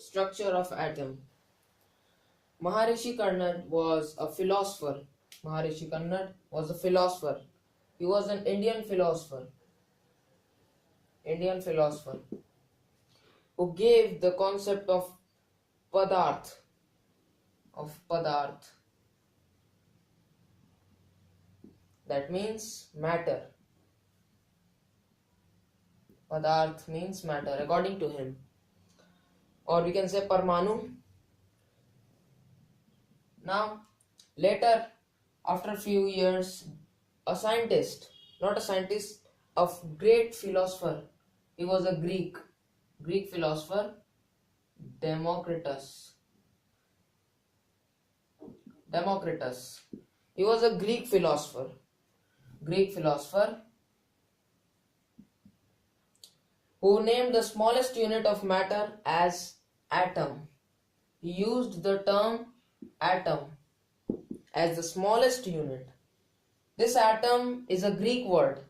Structure of atom. Maharishi Karnad was a philosopher. Maharishi Karnad was a philosopher. He was an Indian philosopher. Who gave the concept of padarth. That means matter. Padarth means matter according to him. Or we can say Parmanu. Now, later, after a few years, a scientist, not a scientist, a great philosopher, he was a Greek philosopher, Democritus. He was a Greek philosopher who named the smallest unit of matter as atom. He used the term atom as the smallest unit. This atom is a Greek word.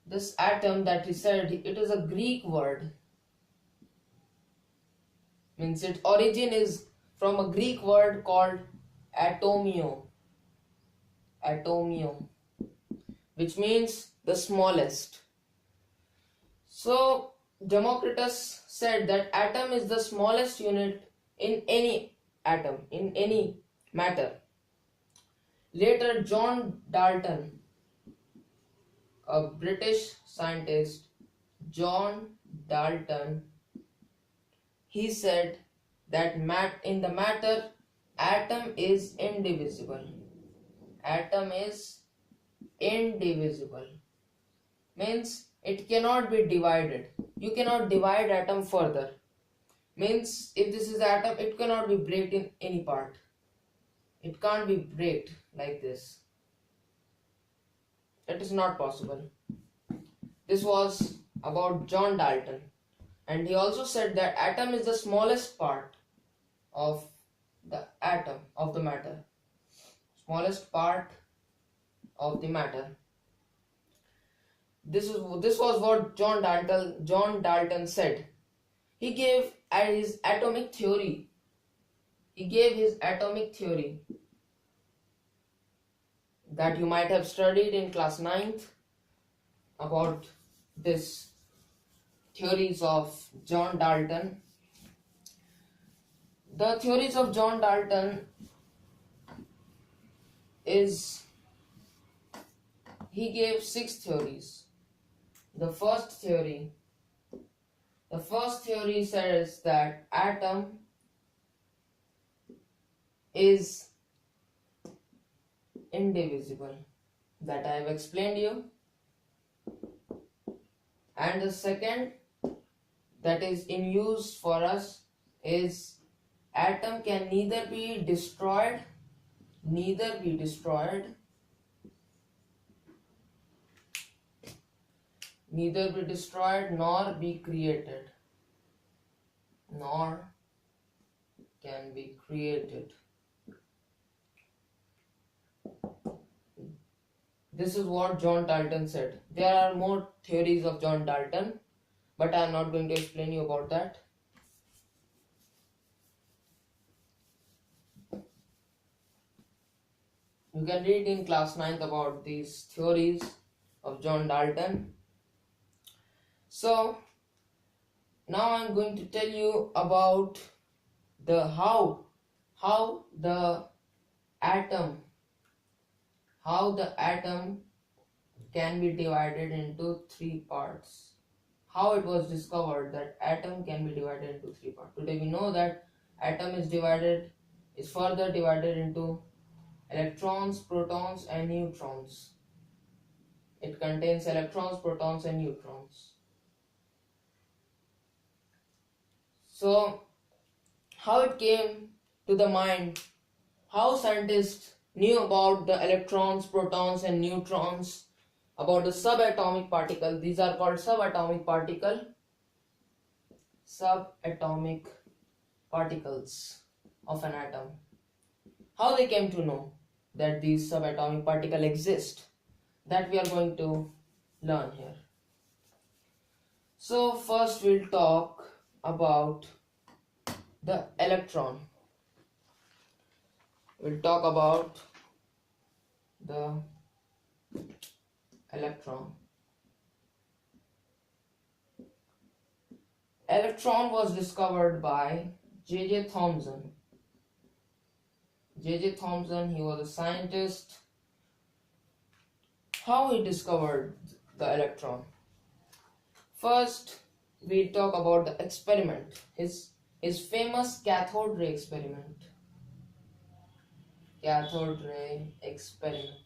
This atom that he said, it is a Greek word. Means its origin is from a Greek word called atomio, which means the smallest. So Democritus said that atom is the smallest unit in any atom, in any matter. Later, John Dalton, a British scientist, John Dalton, he said that in the matter, atom is indivisible. Means it cannot be divided. You cannot divide atom further. Means if this is atom, it cannot be break in any part. It can't be break like this. It is not possible. This was about John Dalton. And he also said that atom is the smallest part of the atom, of the matter. Smallest part of the matter. This was what John Dalton said. He gave his atomic theory. That you might have studied in class 9th about this theories of John Dalton. The theories of John Dalton is, he gave 6 theories. The first theory says that atom is indivisible, that I have explained you. And the second that is in use for us is atom can neither be destroyed nor be created. Nor can be created. This is what John Dalton said. There are more theories of John Dalton, but I am not going to explain you about that. You can read in class 9th about these theories of John Dalton. So now I am going to tell you about the how the atom can be divided into 3 parts. How it was discovered that atom can be divided into 3 parts. Today we know that atom is further divided into electrons, protons and neutrons. It contains electrons, protons and neutrons. So how it came to the mind, how scientists knew about the electrons, protons and neutrons, about the subatomic particle. These are called subatomic particles of an atom. How they came to know that these subatomic particles exist, that we are going to learn here. So first we'll talk about the electron. We'll talk about the electron. Electron was discovered by J.J. Thomson. J.J. Thomson, he was a scientist. How he discovered the electron? First, we talk about the experiment. His famous cathode ray experiment. Cathode ray experiment.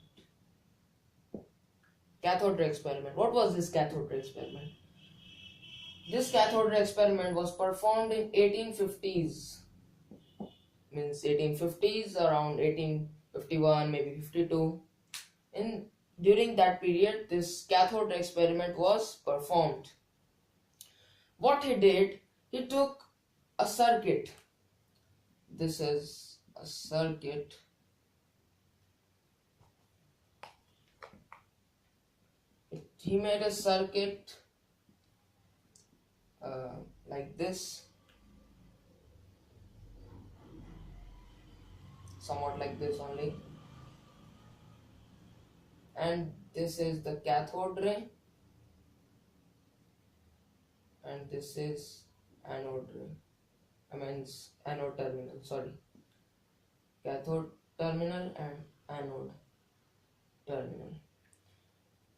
Cathode ray experiment. What was this cathode ray experiment? This cathode ray experiment was performed in 1850s. Means 1850s, around 1851, maybe 52. During that period, this cathode ray experiment was performed. What he did, he took a circuit. This is a circuit. He made a circuit like this, somewhat like this only, and this is the cathode ray, and this is anode ray. Anode terminal. Sorry, cathode terminal and anode terminal.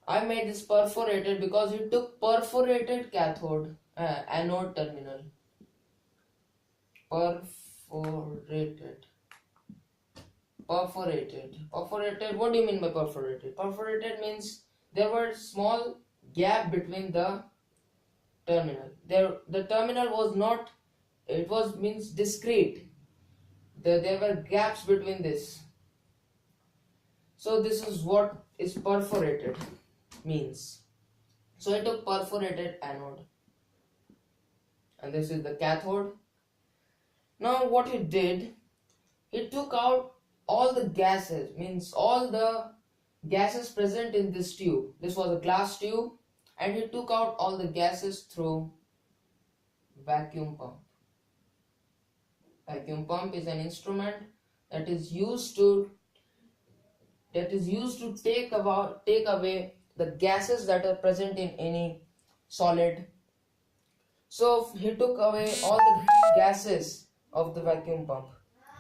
I made this perforated because he took perforated anode terminal. Perforated. What do you mean by perforated? Perforated means there were small gap between the terminal. The terminal was not. It was means discrete. There were gaps between this. So this is what is perforated means. So I took perforated anode, and this is the cathode. Now what he did, he took out all the gases, means all the gases present in this tube. This was a glass tube, and he took out all the gases through vacuum pump. Vacuum pump is an instrument that is used to take away the gases that are present in any solid. So he took away all the gases of the vacuum pump,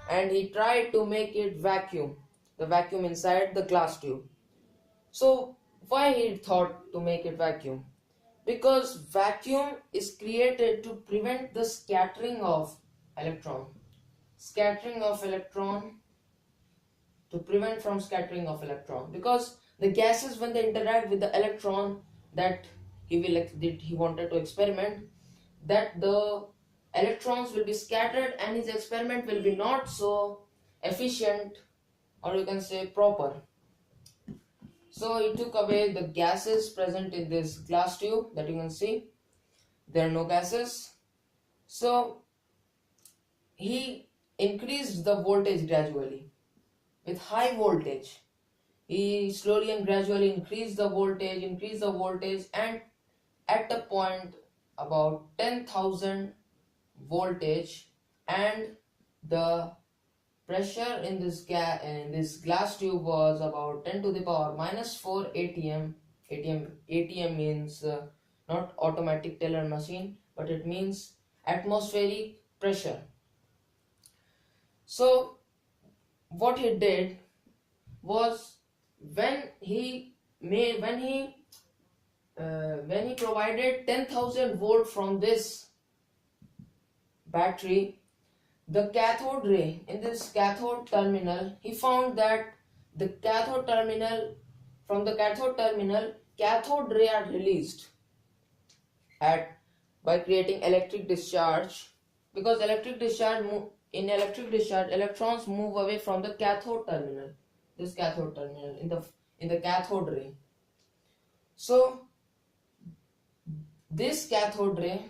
and he tried to make it vacuum, the vacuum inside the glass tube. So why he thought to make it vacuum? Because vacuum is created to prevent the scattering of electron. To prevent from scattering of electron, because the gases, when they interact with the electron that he wanted to experiment, that the electrons will be scattered and his experiment will be not so efficient, or you can say proper. So he took away the gases present in this glass tube that you can see. There are no gases. So he increased the voltage gradually with high voltage. He slowly and gradually increased the voltage, and at a point about 10,000 voltage, and the pressure in this glass tube was about 10 to the power minus 4 atm. ATM means not automatic teller machine, but it means atmospheric pressure. So what he did was, when he provided 10,000 volt from this battery, the cathode ray in this cathode terminal, he found that the cathode terminal cathode ray are released by creating electric discharge, because in electric discharge electrons move away from the cathode terminal, this cathode terminal in the cathode ray. So this cathode ray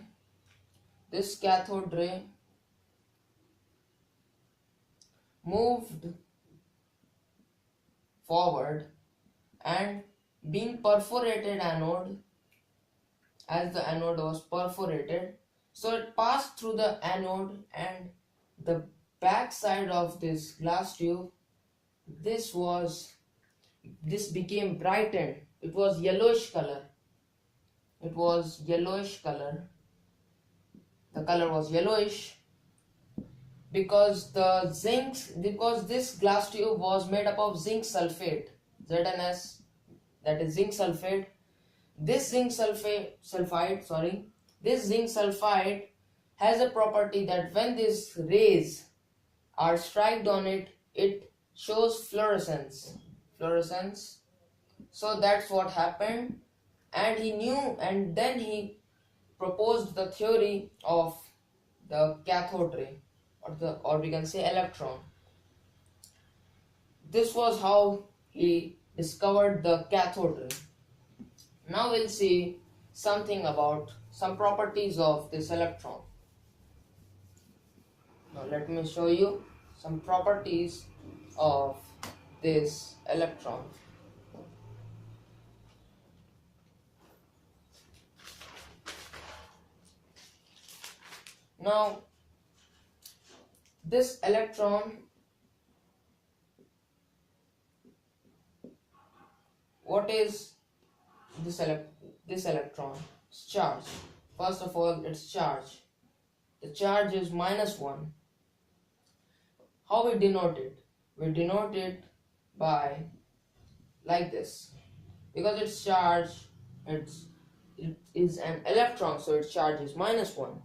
moved forward, and being perforated anode, as the anode was perforated, so it passed through the anode and the back side of this glass tube, this became brightened. It was yellowish color. It was yellowish color. The color was yellowish because this glass tube was made up of zinc sulfate, ZnS, that is zinc sulfate. This zinc sulfide has a property that when these rays are struck on it, it shows fluorescence. So that's what happened, and he knew, and then he proposed the theory of the cathode ray, or we can say electron. This was how he discovered the cathode ray. Now we'll see something about some properties of this electron. Now let me show you some properties of this electron. Now this electron, what is this electron? Its charge. First of all, its charge. The charge is -1. How we denote it? We denote it by like this. Because its charge, it is an electron, so its charge is -1.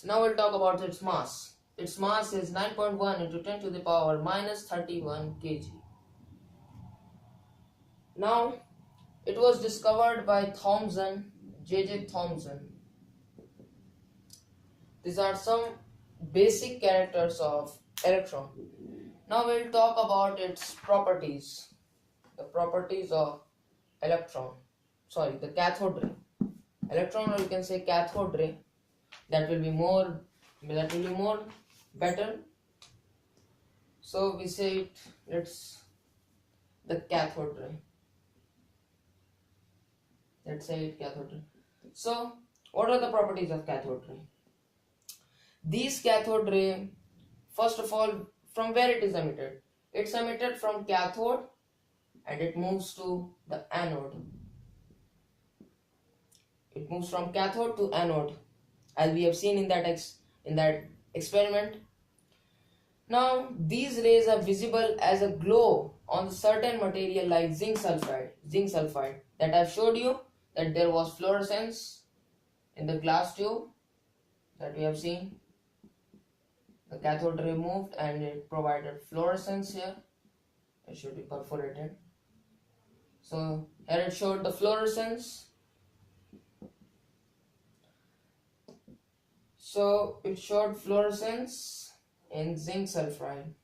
Now we'll talk about its mass. Its mass is 9.1 into 10 to the power -31 kg. Now, it was discovered by J.J. Thomson. These are some basic characters of electron. Now we'll talk about its properties. The properties of the cathode ray. Electron, or you can say cathode ray. That will be more better. So we say it's the cathode ray. Let's say it cathode ray. So what are the properties of cathode ray? These cathode ray, first of all, from where it is emitted? It's emitted from cathode and it moves to the anode. It moves from cathode to anode, as we have seen in that experiment. Now these rays are visible as a glow on certain material like zinc sulfide that I've showed you, that there was fluorescence in the glass tube that we have seen. The cathode ray moved and it provided fluorescence here. It should be perforated. So here it showed the fluorescence. So it showed fluorescence in zinc sulfide.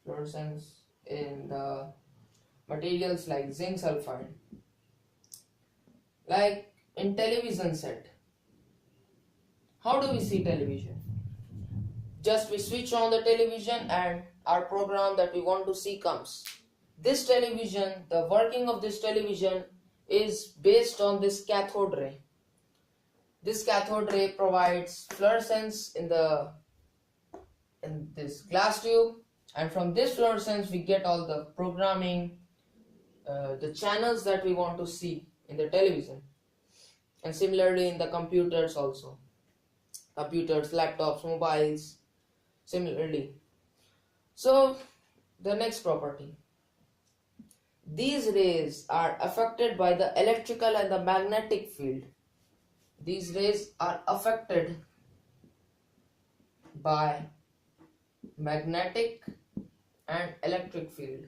Fluorescence in the materials like zinc sulfide. Like in television set. How do we see television? Just we switch on the television and our program that we want to see comes. This television, the working of this television is based on this cathode ray. This cathode ray provides fluorescence in this glass tube, and from this fluorescence we get all the programming, the channels that we want to see in the television, and similarly in the computers also. Computers, laptops, mobiles, similarly. So the next property. These rays are affected by the electrical and the magnetic field. These rays are affected by magnetic and electric field.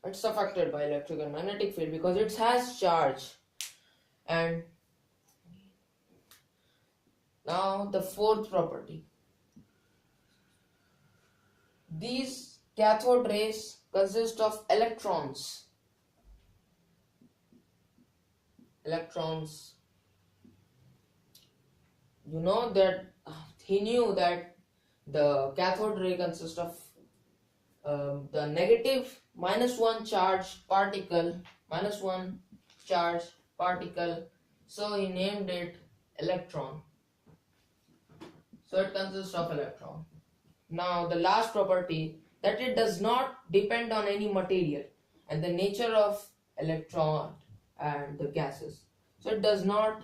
It's affected by electric and magnetic field because it has charge. And now the fourth property. These cathode rays consist of electrons. You know that he knew that the cathode ray consists of the negative -1 charged particle, so he named it electron. So it consists of electron. Now the last property, that it does not depend on any material and the nature of electron and the gases. So it does not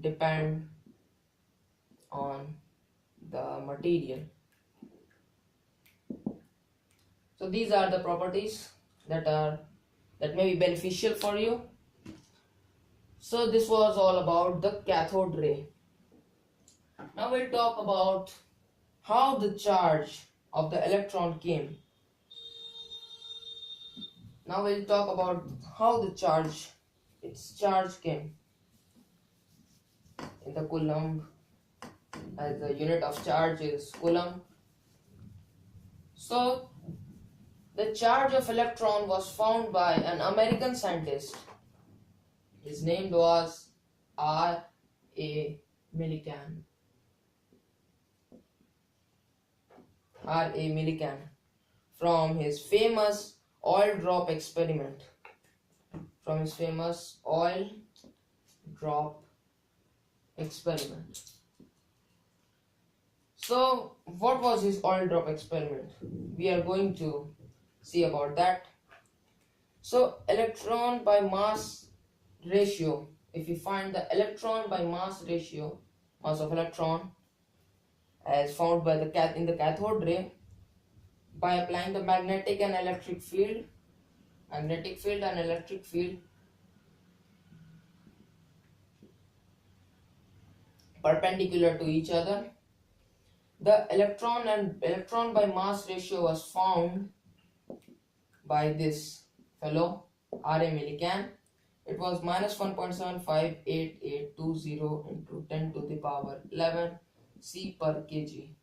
depend on the material. So these are the properties that may be beneficial for you. So this was all about the cathode ray. Now we'll talk about how the charge of the electron came. Now we'll talk about how its charge came in the coulomb, as the unit of charge is coulomb. So the charge of electron was found by an American scientist. His name was R.A. Millikan. R.A. Millikan, from his famous oil drop experiment. So, what was his oil drop experiment? We are going to see about that. So, electron by mass ratio. If we find the electron by mass ratio, mass of electron, as found by in the cathode ray, by applying the magnetic and electric field perpendicular to each other, the electron by mass ratio was found by this fellow R.A. Millikan. It was minus 1.758820 into 10 to the power 11 C per kg.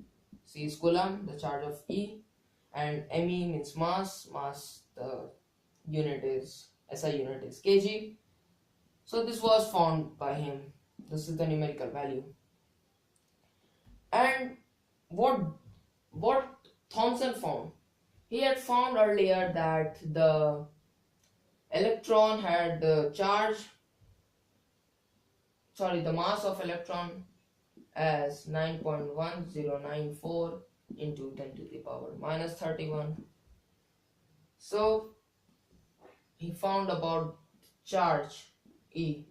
C is coulomb, the charge of E, and ME means mass. The unit is SI unit is kg. So this was found by him. This is the numerical value. And what Thomson found? He had found earlier that the electron had the mass of electron as 9.1094 into 10 to the power minus 31. So he found about charge E.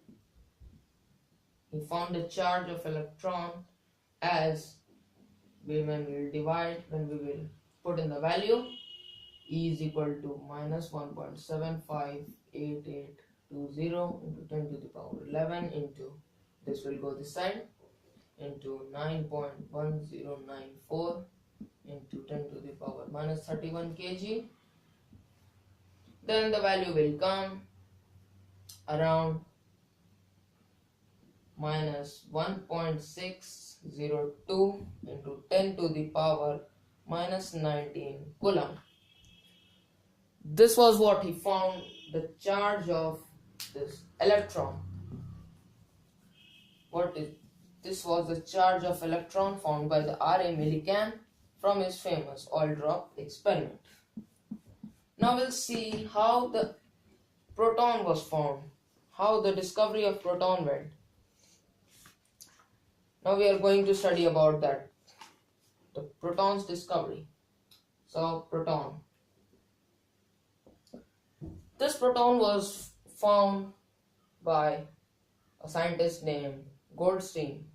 He found the charge of electron as when we will put in the value, E is equal to minus 1.758820 into 10 to the power 11 into, this will go this side, into 9.1094 into 10 to the power minus 31 kg. Then the value will come around minus 1.602 into 10 to the power minus 19 coulomb. This was what he found, the charge of this electron. This was the charge of electron found by the R.A. Millikan from his famous oil drop experiment. Now we'll see how the proton was found, how the discovery of proton went. Now we are going to study about that, the proton's discovery. So proton. This proton was found by a scientist named Goldstein.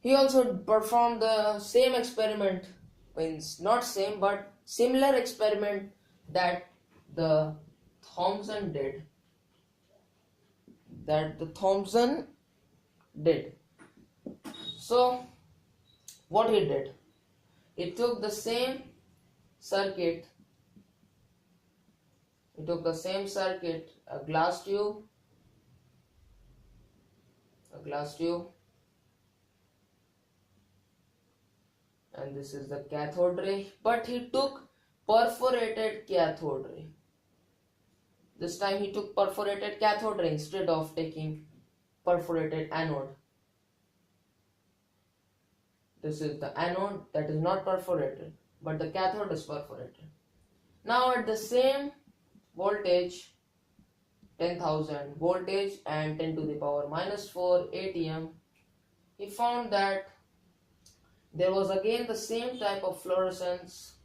He also performed the same experiment, means not same but similar experiment that the Thomson did. So what he did, he took the same circuit, a glass tube, and this is the cathode ray, but he took perforated cathode ray. This time he took perforated cathode ray instead of taking perforated anode. This is the anode that is not perforated, but the cathode is perforated. Now at the same voltage, 10,000 voltage and 10 to the power minus 4 ATM, he found that there was again the same type of fluorescence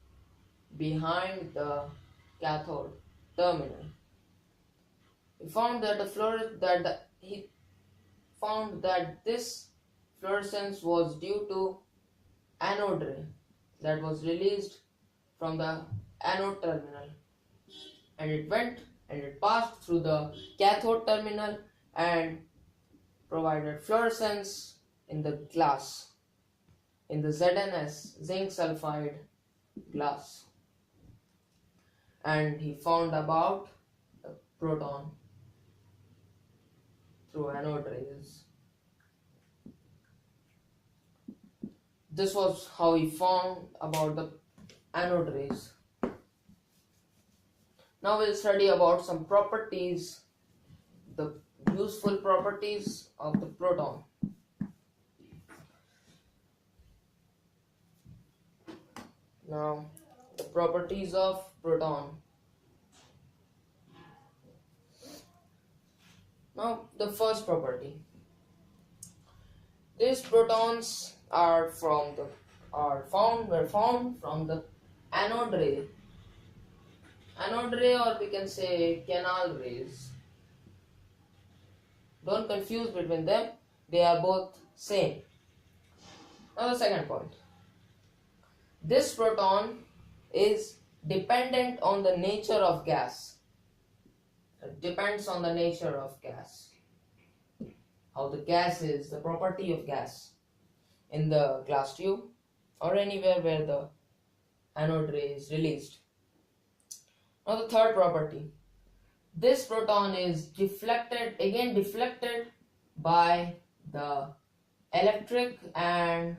behind the cathode terminal. He found that he found that this fluorescence was due to anode ray that was released from the anode terminal, and it went and it passed through the cathode terminal and provided fluorescence in the glass, in the ZNS, zinc sulfide glass. And he found about the proton through anode rays. This was how he found about the anode rays. Now we'll study about some properties, the useful properties of the proton. Now, the properties of proton. Now, the first property. These protons were found from the anode ray. Anode ray, or we can say canal rays. Don't confuse between them, they are both same. Now the second point. This proton is dependent on the nature of gas. It depends on the nature of gas. How the gas is, the property of gas in the glass tube or anywhere where the anode ray is released. Now the third property. This proton is deflected by the electric and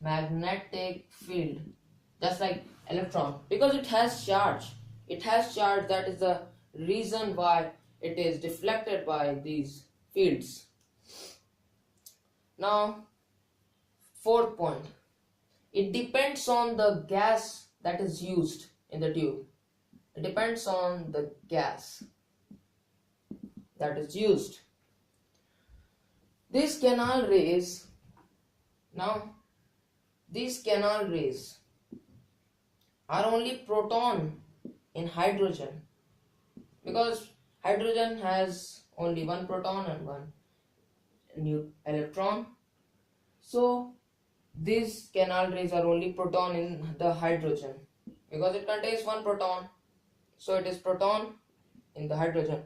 magnetic field, just like electron, because it has charge. It has charge, that is the reason why it is deflected by these fields. Now, fourth point. It depends on the gas that is used in the tube. It depends on the gas that is used. These canal rays are only proton in hydrogen, because hydrogen has only one proton and one electron. So these canal rays are only proton in the hydrogen, because it contains one proton. So it is proton in the hydrogen,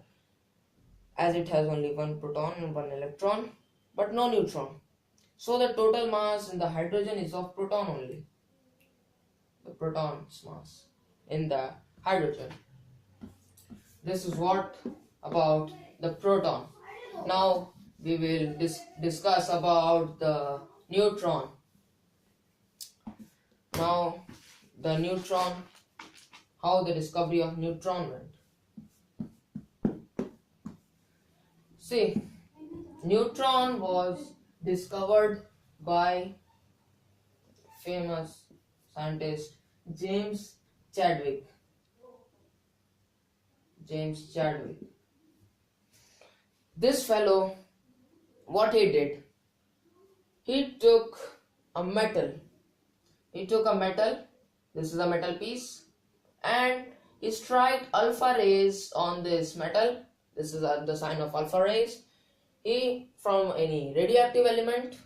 as it has only one proton and one electron, but no neutron. So the total mass in the hydrogen is of proton only. The proton's mass in the hydrogen. This is what about the proton. Now we will discuss about the neutron. Now the neutron, how the discovery of neutron went. See, neutron was discovered by famous scientist James Chadwick. This fellow, what he did, he took a metal. This is a metal piece, and he struck alpha rays on this metal. This is the sign of alpha rays. He, from any radioactive element,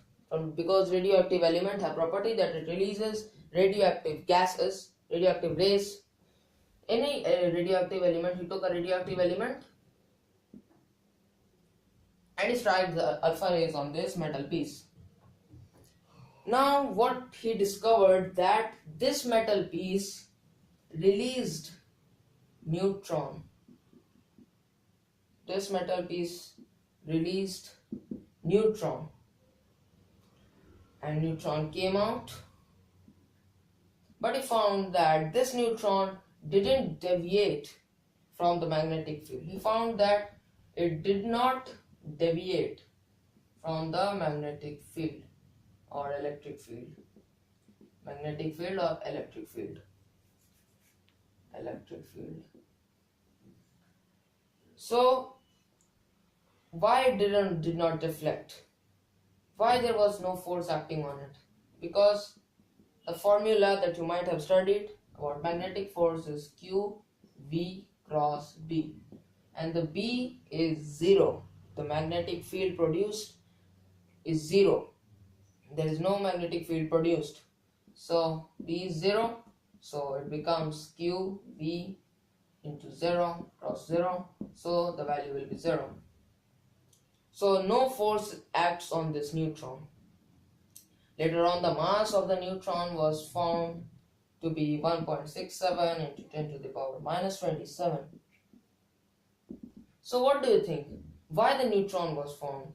because radioactive element have property that it releases radioactive gases, radioactive rays. Any radioactive element, he took a radioactive element and he struck the alpha rays on this metal piece. Now what he discovered, that this metal piece released neutron. This metal piece released neutron, and neutron came out, but he found that this neutron didn't deviate from the magnetic field. He found that it did not deviate from the magnetic field or electric field. Magnetic field or electric field. So why it did not deflect? Why there was no force acting on it? Because the formula that you might have studied about magnetic force is Q V cross B, and the B is 0. The magnetic field produced is 0. There is no magnetic field produced. So B is 0. So it becomes Q V into 0 cross 0. So the value will be 0. So no force acts on this neutron. Later on, the mass of the neutron was found to be 1.67 into 10 to the power minus 27. So what do you think? Why the neutron was found?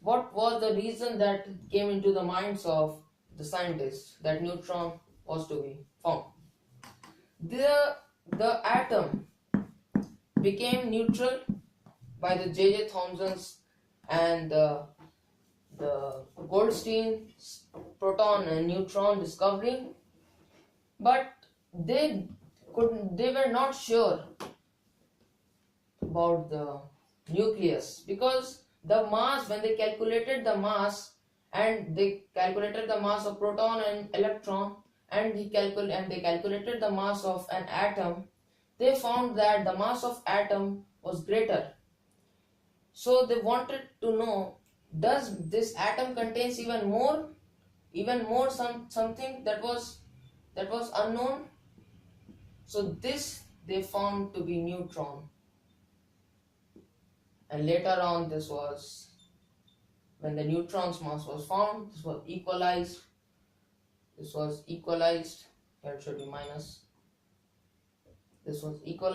What was the reason that came into the minds of the scientists that neutron was to be found? The atom became neutral by the J.J. Thomson's and the Goldstein's proton and neutron discovery, but they were not sure about the nucleus, because the mass, when they calculated the mass, and they calculated the mass of proton and electron, and they calculated the mass of an atom, they found that the mass of atom was greater. So they wanted to know, does this atom contains even more something that was unknown? So this they found to be neutron. And later on, this was when the neutron's mass was found, this was equalized. Here it should be minus. This was equalized.